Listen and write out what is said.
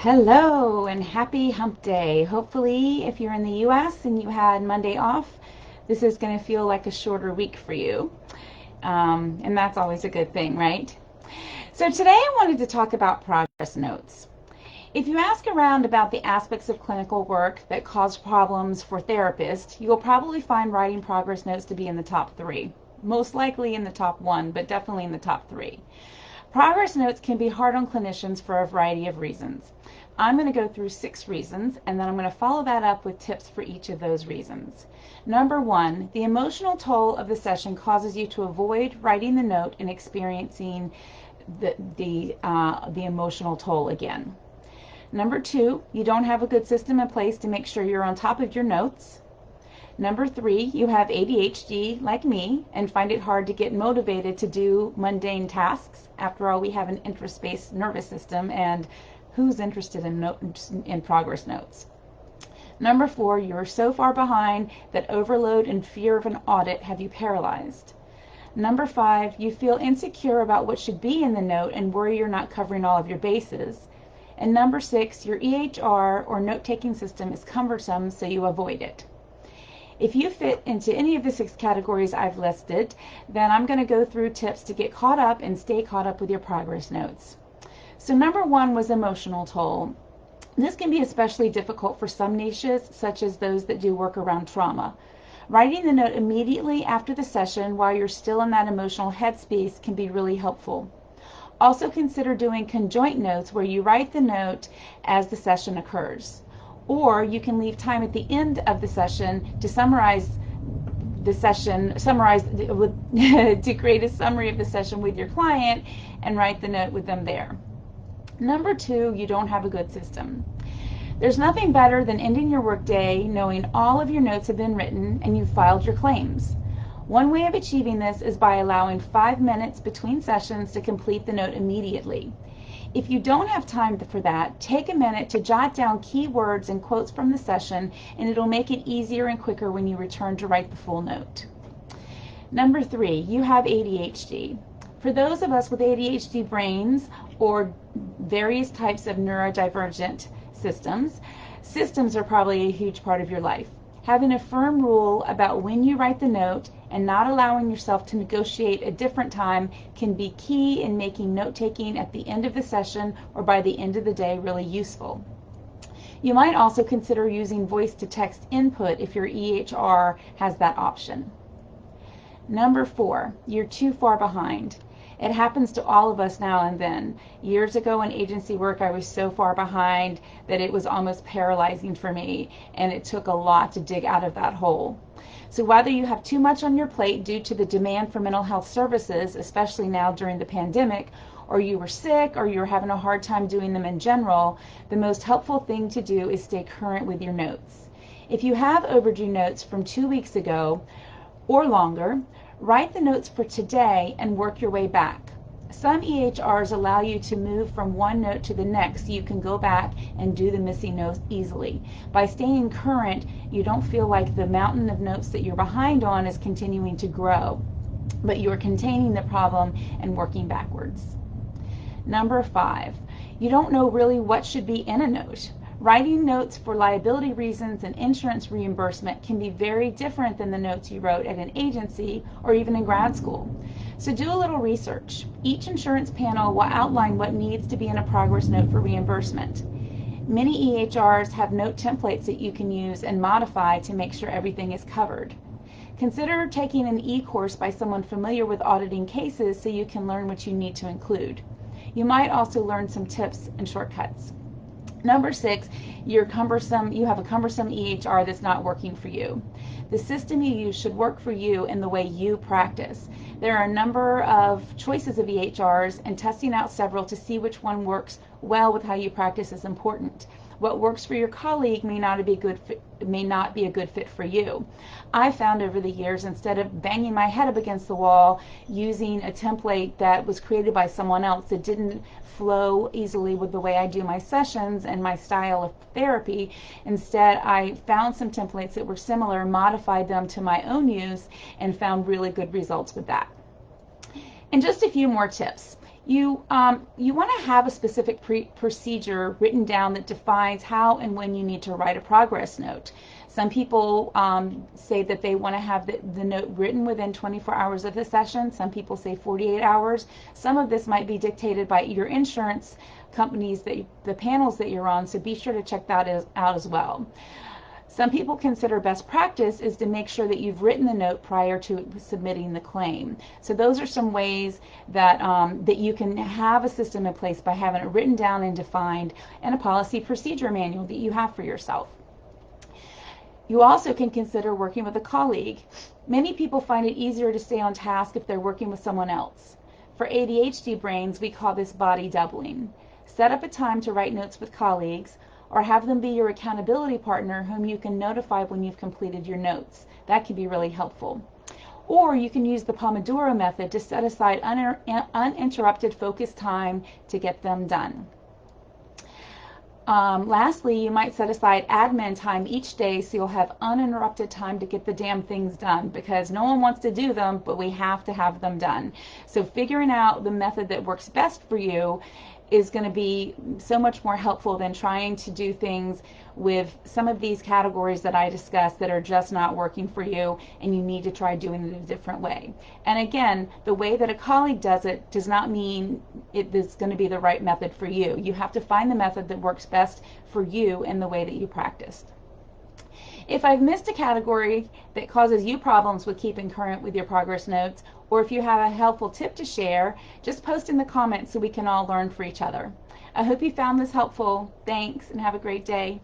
Hello and happy hump day. Hopefully, if you're in the US and you had Monday off, this is going to feel like a shorter week for you. And that's always a good thing, right? So, today I wanted to talk about progress notes. If you ask around about the aspects of clinical work that cause problems for therapists, you'll probably find writing progress notes to be in the top three. Most likely in the top one, but definitely in the top three. Progress notes can be hard on clinicians for a variety of reasons. I'm going to go through 6 reasons, and then I'm going to follow that up with tips for each of those reasons. Number 1, the emotional toll of the session causes you to avoid writing the note and experiencing the emotional toll again. Number 2, you don't have a good system in place to make sure you're on top of your notes. Number 3, you have ADHD like me and find it hard to get motivated to do mundane tasks. After all, we have an interest-based nervous system, and who's interested in progress notes? Number 4, you're so far behind that overload and fear of an audit have you paralyzed. Number 5, you feel insecure about what should be in the note and worry you're not covering all of your bases. And number 6, your EHR or note-taking system is cumbersome, so you avoid it. If you fit into any of the 6 categories I've listed, then I'm going to go through tips to get caught up and stay caught up with your progress notes. So number 1 was emotional toll. This can be especially difficult for some niches, such as those that do work around trauma. Writing the note immediately after the session while you're still in that emotional headspace can be really helpful. Also consider doing conjoint notes where you write the note as the session occurs. Or you can leave time at the end of the session to summarize the session, to create a summary of the session with your client and write the note with them there. Number 2, you don't have a good system. There's nothing better than ending your workday knowing all of your notes have been written and you've filed your claims. One way of achieving this is by allowing 5 minutes between sessions to complete the note immediately. If you don't have time for that, take a minute to jot down key words and quotes from the session, and it'll make it easier and quicker when you return to write the full note. Number 3, you have ADHD. For those of us with ADHD brains or various types of neurodivergent systems are probably a huge part of your life. Having a firm rule about when you write the note and not allowing yourself to negotiate a different time can be key in making note-taking at the end of the session or by the end of the day really useful. You might also consider using voice-to-text input if your EHR has that option. Number 4, you're too far behind. It happens to all of us now and then. Years ago in agency work, I was so far behind that it was almost paralyzing for me, and it took a lot to dig out of that hole. So whether you have too much on your plate due to the demand for mental health services, especially now during the pandemic, or you were sick, or you're having a hard time doing them in general, the most helpful thing to do is stay current with your notes. If you have overdue notes from 2 weeks ago or longer, write the notes for today and work your way back. Some EHRs allow you to move from one note to the next so you can go back and do the missing notes easily. By staying current, you don't feel like the mountain of notes that you're behind on is continuing to grow, but you're containing the problem and working backwards. Number 5, you don't know really what should be in a note. Writing notes for liability reasons and insurance reimbursement can be very different than the notes you wrote at an agency or even in grad school. So do a little research. Each insurance panel will outline what needs to be in a progress note for reimbursement. Many EHRs have note templates that you can use and modify to make sure everything is covered. Consider taking an e-course by someone familiar with auditing cases so you can learn what you need to include. You might also learn some tips and shortcuts. Number 6, you have a cumbersome EHR that's not working for you. The system you use should work for you in the way you practice. There are a number of choices of EHRs, and testing out several to see which one works well with how you practice is important. What works for your colleague may not be a good fit for you. I found over the years, instead of banging my head up against the wall using a template that was created by someone else that didn't flow easily with the way I do my sessions and my style of therapy, instead I found some templates that were similar, modified them to my own use, and found really good results with that. And just a few more tips. You want to have a specific procedure written down that defines how and when you need to write a progress note. Some people say that they want to have the note written within 24 hours of the session. Some people say 48 hours. Some of this might be dictated by your insurance companies, the panels that you're on, so be sure to check that out as well. Some people consider best practice is to make sure that you've written the note prior to submitting the claim. So those are some ways that that you can have a system in place by having it written down and defined in a policy procedure manual that you have for yourself. You also can consider working with a colleague. Many people find it easier to stay on task if they're working with someone else. For ADHD brains, we call this body doubling. Set up a time to write notes with colleagues, or have them be your accountability partner whom you can notify when you've completed your notes. That can be really helpful. Or you can use the Pomodoro method to set aside uninterrupted focused time to get them done. Lastly, you might set aside admin time each day so you'll have uninterrupted time to get the damn things done, because no one wants to do them, but we have to have them done. So figuring out the method that works best for you is going to be so much more helpful than trying to do things with some of these categories that I discussed that are just not working for you, and you need to try doing it a different way. And again, the way that a colleague does it does not mean it is going to be the right method for you. You have to find the method that works best for you and the way that you practiced. If I've missed a category that causes you problems with keeping current with your progress notes, or if you have a helpful tip to share, just post in the comments so we can all learn for each other. I hope you found this helpful. Thanks, and have a great day.